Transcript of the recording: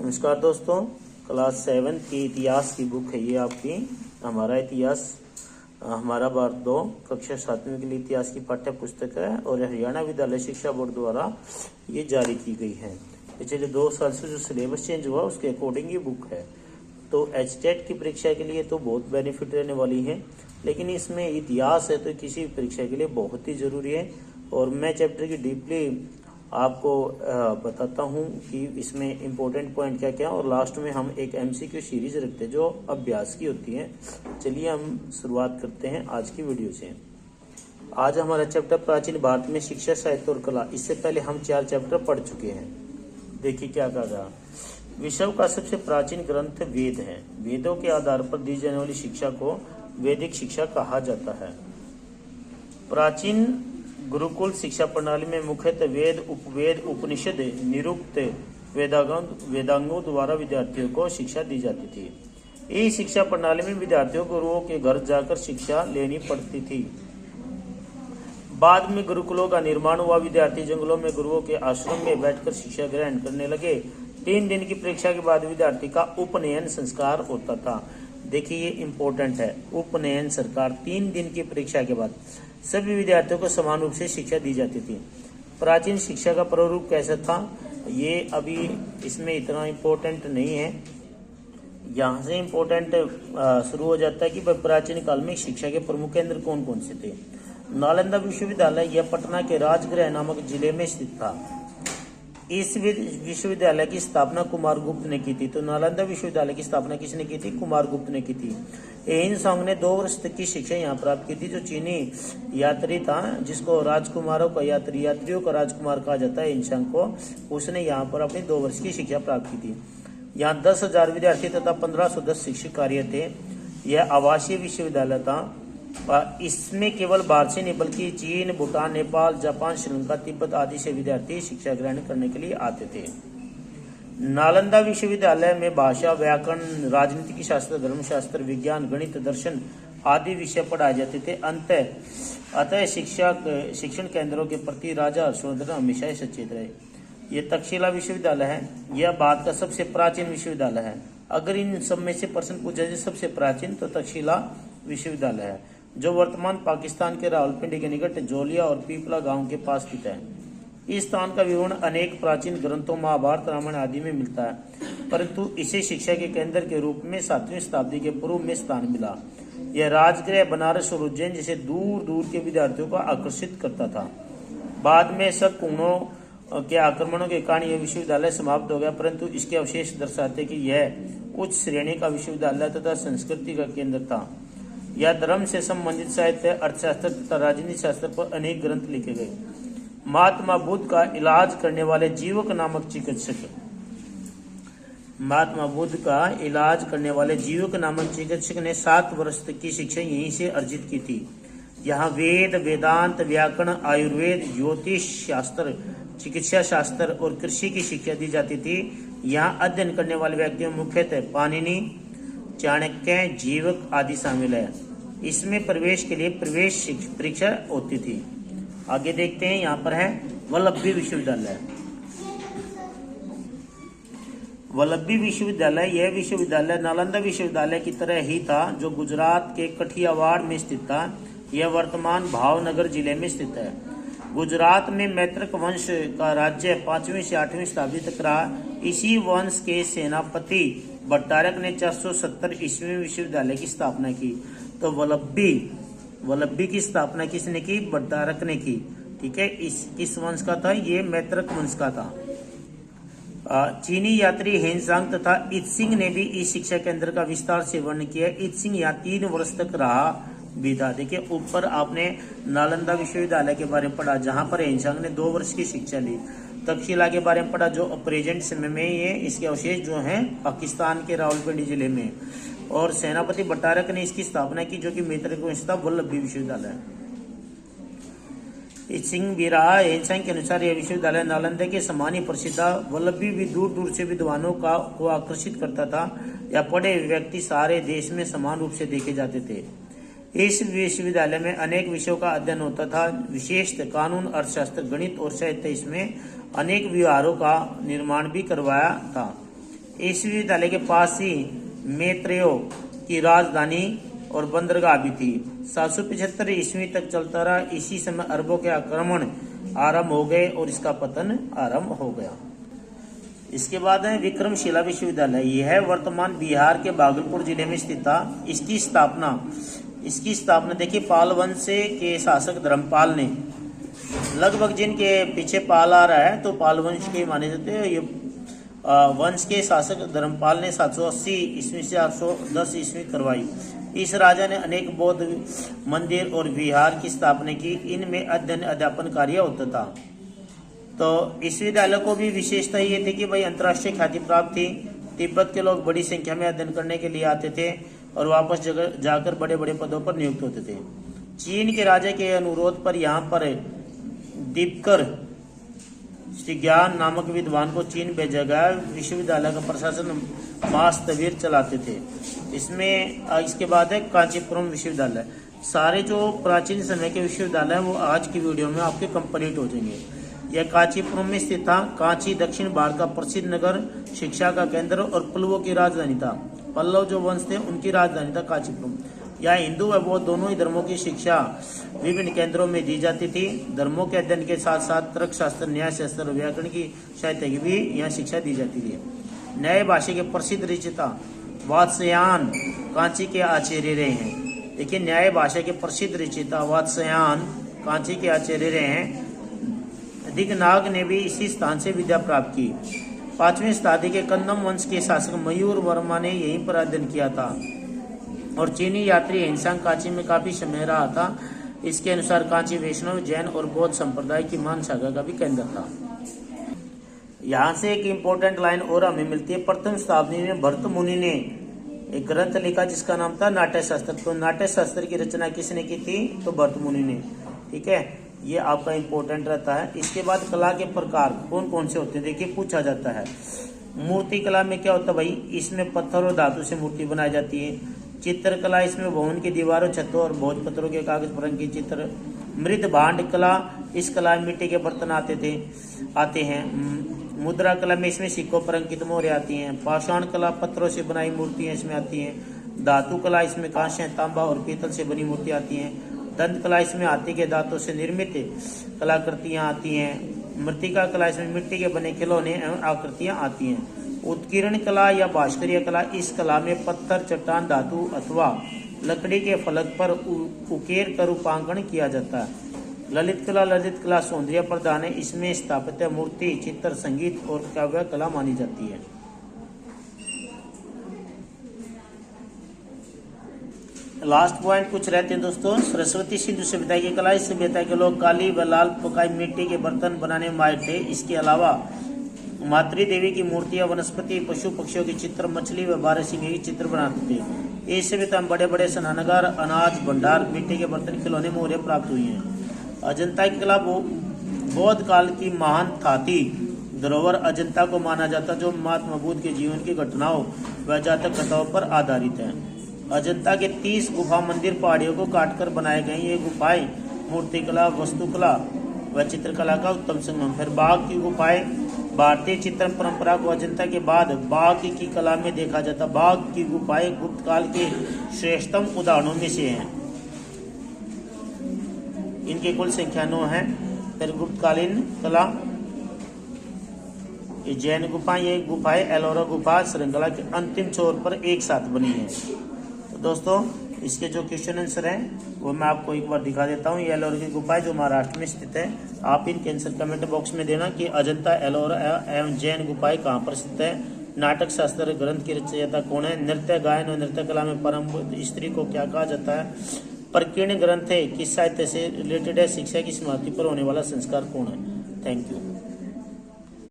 नमस्कार दोस्तों, क्लास 7 की इतिहास की बुक है ये आपकी। हमारा इतिहास हमारा भारत 2 कक्षा 7वीं के लिए इतिहास की पाठ्य पुस्तक है और हरियाणा विद्यालय शिक्षा बोर्ड द्वारा ये जारी की गई है। पिछले 2 साल से जो सिलेबस चेंज हुआ उसके अकॉर्डिंग ये बुक है। तो एचटेट की परीक्षा के लिए तो बहुत बेनिफिट रहने वाली है, लेकिन इसमें इतिहास है तो किसी भी परीक्षा के लिए बहुत ही जरूरी है। और मैं चैप्टर की डीपली आपको बताता हूं कि इसमें इम्पोर्टेंट पॉइंट क्या क्या, और लास्ट में हम एक एमसीक्यू सीरीज रखते हैं जो अभ्यास की होती है। चलिए हम शुरुआत करते हैं आज की वीडियो से। आज हमारा चैप्टर प्राचीन भारत में शिक्षा, साहित्य और कला। इससे पहले हम 4 चैप्टर पढ़ चुके हैं। देखिए क्या कहा। विश्व का सबसे प्राचीन ग्रंथ वेद है। वेदों के आधार पर दी जाने वाली शिक्षा को वैदिक शिक्षा कहा जाता है। प्राचीन गुरुकुल शिक्षा प्रणाली में मुख्यतः वेद, उपवेद, उपनिषद, निरुक्त वेदांगों द्वारा विद्यार्थियों को शिक्षा दी जाती थी। इस शिक्षा प्रणाली में विद्यार्थियों को गुरुओं के घर जाकर शिक्षा लेनी पड़ती थी। बाद में गुरुकुलों का निर्माण हुआ। विद्यार्थी जंगलों में गुरुओं के आश्रम में बैठकर शिक्षा ग्रहण करने लगे। 3 दिन की परीक्षा के बाद विद्यार्थी का उपनयन संस्कार होता था। देखिए ये इम्पोर्टेंट है, उपनयन संस्कार 3 दिन की परीक्षा के बाद सभी विद्यार्थियों को समान रूप से शिक्षा दी जाती थी। प्राचीन शिक्षा का प्रारूप कैसा था, ये अभी इसमें इतना इम्पोर्टेंट नहीं है। यहाँ से इम्पोर्टेंट शुरू हो जाता है कि प्राचीन काल में शिक्षा के प्रमुख केंद्र कौन कौन से थे। नालंदा विश्वविद्यालय यह पटना के राजगृह नामक जिले में स्थित था। इस विश्वविद्यालय की स्थापना कुमार गुप्त ने की थी। तो नालंदा विश्वविद्यालय की स्थापना किसने की थी? कुमार गुप्त ने की थी। एन सांग ने 2 वर्ष तक की शिक्षा यहाँ प्राप्त की थी। जो चीनी यात्री था, जिसको राजकुमारों का यात्रियों का राजकुमार कहा जाता है, एन सांग को, उसने यहाँ पर अपनी 2 वर्ष की शिक्षा प्राप्त की थी। यहाँ 10,000 विद्यार्थी तथा 1510 शिक्षक कार्य थे। यह आवासीय विश्वविद्यालय था। इसमें केवल भारत से नहीं बल्कि चीन, भूटान, नेपाल, जापान, श्रीलंका, तिब्बत आदि से विद्यार्थी शिक्षा ग्रहण करने के लिए आते थे। नालंदा विश्वविद्यालय में भाषा, व्याकरण, राजनीतिक शास्त्र, धर्मशास्त्र, विज्ञान, गणित, दर्शन आदि विषय पढ़ाए जाते थे। अतः शिक्षण केंद्रों के प्रति राजा हर्षवर्धन हमेशा ही सचेत रहे। यह तक्षशिला विश्वविद्यालय है। यह भारत का सबसे प्राचीन विश्वविद्यालय है। अगर इन सब में से प्रश्न पूछा जाए सबसे प्राचीन, तो तक्षशिला विश्वविद्यालय है, जो वर्तमान पाकिस्तान के रावलपिंडी के निकट जोलिया और पीपला गांव के पास स्थित है। इस स्थान का विवरण अनेक प्राचीन ग्रंथों, महाभारत, रामायण आदि में मिलता है, परंतु इसे शिक्षा के केंद्र के रूप में 7वीं शताब्दी के पूर्व में स्थान मिला। यह राजगृह बनारस और उज्जैन जैसे दूर दूर के विद्यार्थियों को आकर्षित करता था। बाद में शक कुणों के आक्रमणों के कारण यह विश्वविद्यालय समाप्त हो गया, परंतु इसके अवशेष दर्शाते कि यह उच्च श्रेणी का विश्वविद्यालय तथा संस्कृति का केंद्र था। यह धर्म से संबंधित साहित्य, अर्थशास्त्र तथा राजनीति शास्त्र पर अनेक ग्रंथ लिखे गए। महात्मा बुद्ध का इलाज करने वाले जीवक नामक चिकित्सक ने 7 वर्ष तक की शिक्षा यहीं से अर्जित की थी। यहाँ वेद, वेदांत, व्याकरण, आयुर्वेद, ज्योतिष शास्त्र, चिकित्सा शास्त्र और कृषि की शिक्षा दी जाती थी। यहाँ अध्ययन करने वाले व्यक्तियों मुख्यतः पाणिनि, चाणक्य, जीवक आदि शामिल है। इसमें प्रवेश के लिए प्रवेश परीक्षा होती थी। आगे देखते हैं, यहाँ पर है वल्लभी विश्वविद्यालय। वल्लभी विश्वविद्यालय यह विश्वविद्यालय नालंदा विश्वविद्यालय की तरह ही था, जो गुजरात के कठियावाड़ में स्थित था। यह वर्तमान भावनगर जिले में स्थित है। गुजरात में मैत्रक वंश का राज्य 5वीं से 8वीं शताब्दी तक रहा। इसी वंश के सेनापति भट्टारक ने 470 ईस्वी में विश्वविद्यालय की स्थापना की। तो वल्लभी की स्थापना किसने की? भट्टारक ने की। ठीक है, किस वंश का था? ये मैत्रक वंश का था। चीनी यात्री हेनसांग तथा इत्सिंग ने भी इस शिक्षा केंद्र का विस्तार से वर्णन किया। इत्सिंग यहाँ 3 वर्ष तक रहा भी था। देखिए ऊपर आपने नालंदा विश्वविद्यालय के बारे में पढ़ा, जहां पर हेनसांग ने 2 वर्ष की शिक्षा ली। तक्षशिला के बारे में पढ़ा, जो प्रेजेंट समय में ये इसके अवशेष जो हैं पाकिस्तान के रावलपिंडी जिले में। और सेनापति भट्टारक ने इसकी स्थापना की, जो कि मैत्रक वंश था, वल्लभी विश्वविद्यालय। सिंह भी रहा। हेनसांग के अनुसार यह विश्वविद्यालय नालंदा के समान ही प्रसिद्ध था। वल्लभी भी दूर दूर से विद्वानों को आकर्षित करता था। या पढ़े व्यक्ति सारे देश में समान रूप से देखे जाते थे। इस विश्वविद्यालय में अनेक विषयों का अध्ययन होता था, विशेषतः कानून, अर्थशास्त्र, गणित और साहित्य। इसमें अनेक व्यवहारों का निर्माण भी करवाया था। इस विश्वविद्यालय के पास ही मैत्रेयो की राजधानी और बंदरगाह भी थी। 775 ईस्वी तक चलता रहा। इसी समय अरबों के आक्रमण आरंभ हो गए और इसका पतन आरंभ हो गया। इसके बाद है विक्रमशिला विश्वविद्यालय। यह वर्तमान बिहार के भागलपुर जिले में स्थित था। इसकी स्थापना देखिए पाल वंश के शासक धर्मपाल ने, लगभग जिनके पीछे पाल आ रहा है तो पाल वंश के माने जाते हैं। ये वंश के शासक धर्मपाल ने 780 ईस्वी से 810 ईस्वी करवाई। इस राजा ने अनेक बौद्ध मंदिर और विहार की स्थापना की। इनमें अध्ययन अध्यापन कार्य होता था। तो इस विद्यालय को भी विशेषता ये थी कि भाई अंतर्राष्ट्रीय ख्याति प्राप्त थी। तिब्बत के लोग बड़ी संख्या में अध्ययन करने के लिए आते थे और वापस जाकर बड़े बड़े पदों पर नियुक्त होते थे। चीन के राजा के अनुरोध पर यहाँ पर दीपकर श्रीज्ञान नामक विद्वान को चीन भेजा गया। विश्वविद्यालय का प्रशासन मास्तवीर चलाते थे। इसके बाद है कांचीपुरम विश्वविद्यालय। सारे जो प्राचीन समय के विश्वविद्यालय वो आज की वीडियो में आपके कंप्लीट हो जाएंगे। यह कांचीपुरम में स्थित था। कांची दक्षिण भारत का प्रसिद्ध नगर, शिक्षा का केंद्र और पल्लवों की राजधानी था। पल्लव जो वंश थे उनकी राजधानी था कांचीपुरम। यहाँ हिंदू व बौद्ध दोनों ही धर्मों की शिक्षा विभिन्न केंद्रों में दी जाती थी। धर्मों के अध्ययन के साथ साथ तर्कशास्त्र, न्यायशास्त्र और व्याकरण की साहित्य की भी यहाँ शिक्षा दी जाती थी। न्याय भाषा के प्रसिद्ध रचयिता वात्स्यायन कांची के आचार्य रहे हैं। देखिए न्याय भाषा के प्रसिद्ध रचयिता वात्स्यायन कांची के आचार्य रहे हैं। दिगनाग ने भी इसी स्थान से विद्या प्राप्त की। 5वीं शताब्दी के कन्नम वंश के शासक मयूर वर्मा ने यहीं पर अध्ययन किया था और चीनी यात्री हिंसांग कांची में काफी समय रहा था। इसके अनुसार कांची वैष्णव, जैन और बौद्ध संप्रदाय की मान शाखा का भी केंद्र था। यहाँ से एक इम्पोर्टेंट लाइन और हमें मिलती है। प्रथम शताब्दी में भरत मुनि ने एक ग्रंथ लिखा जिसका नाम था नाट्य शास्त्र। तो नाट्य शास्त्र की रचना किसने की थी? तो भरत मुनि ने। ठीक है, ये आपका इम्पोर्टेंट रहता है। इसके बाद कला के प्रकार कौन कौन से होते हैं देखिए पूछा जाता है। मूर्ति कला में क्या होता है भाई? इसमें पत्थर और धातु से मूर्ति बनाई जाती है। चित्रकला, इसमें भवन की दीवारों, छतों और भोजपत्रों के कागज पर अंकित चित्र। मृद भांड कला, इस कला में मिट्टी के बर्तन आते हैं। मुद्रा कला में इसमें सिक्कों पर अंकित मोहरें आती हैं। पाषाण कला, पत्थरों से बनाई मूर्तियां इसमें आती हैं। धातु कला, इसमें कांस्य, तांबा और पीतल से बनी मूर्ति आती हैं। दंत कला, इसमें हाथी के दांतों से निर्मित कलाकृतियां आती हैं। मृत्तिका कला, इसमें मिट्टी के बने खिलौने एवं आकृतियां आती हैं। उत्कीर्ण कला या भास्करीय कला, इस कला में पत्थर, चट्टान, धातु अथवा लकड़ी के फलक पर उकेर कर रूपांकन किया जाता है। ललित कला सौंदर्य प्रधान है। इसमें स्थापत्य, मूर्ति, चित्र, संगीत और काव्य कला मानी जाती है। लास्ट पॉइंट कुछ रहते हैं दोस्तों। सरस्वती सिंधु सभ्यता की कला। इस सभ्यता के लोग काली व लाल पकाई मिट्टी के बर्तन बनाने में माहिर थे। इसके अलावा मातृ देवी की मूर्तियां, वनस्पति, पशु पक्षियों के चित्र, मछली व बारहसिंगे के चित्र बनाते थे। इस सभ्यता में बड़े बड़े स्नानागार, अनाज भंडार, मिट्टी के बर्तन, खिलौने, मोहरें प्राप्त हुई हैं। अजंता की कला बौद्ध काल की महान थाती धरोहर अजंता को माना जाता, जो महात्मा बुद्ध के जीवन की घटनाओं व जातक कथाओं पर आधारित है। अजंता के 30 गुफा मंदिर पहाड़ियों को काटकर बनाए गए। ये गुफाएं मूर्तिकला, वास्तुकला व चित्रकला का उत्तम संगम। फिर बाघ की गुफाएं भारतीय चित्र परंपरा को अजंता के बाद बाघ की कला में देखा जाता। बाघ की गुफाएं गुप्त काल के श्रेष्ठतम उदाहरणों में से हैं। इनकी कुल संख्या 9 है। फिर गुप्तकालीन कला, ये जैन गुफा, ये गुफाएं एलोरा गुफा श्रृंखला के अंतिम छोर पर एक साथ बनी है। तो दोस्तों इसके जो क्वेश्चन आंसर हैं वो मैं आपको एक बार दिखा देता हूँ। ये एलोरा की गुफा है जो महाराष्ट्र में स्थित है। आप इनके आंसर कमेंट बॉक्स में देना कि अजंता, एलोरा एवं जैन गुफाएं कहाँ पर स्थित है। नाटक शास्त्र ग्रंथ की रचयिता कौन है। नृत्य, गायन और नृत्य कला में परम स्त्री को क्या कहा जाता है। प्रकीर्ण ग्रंथ है किस साहित्य से रिलेटेड है। शिक्षा की समाप्ति पर होने वाला संस्कार कौन है। Thank you.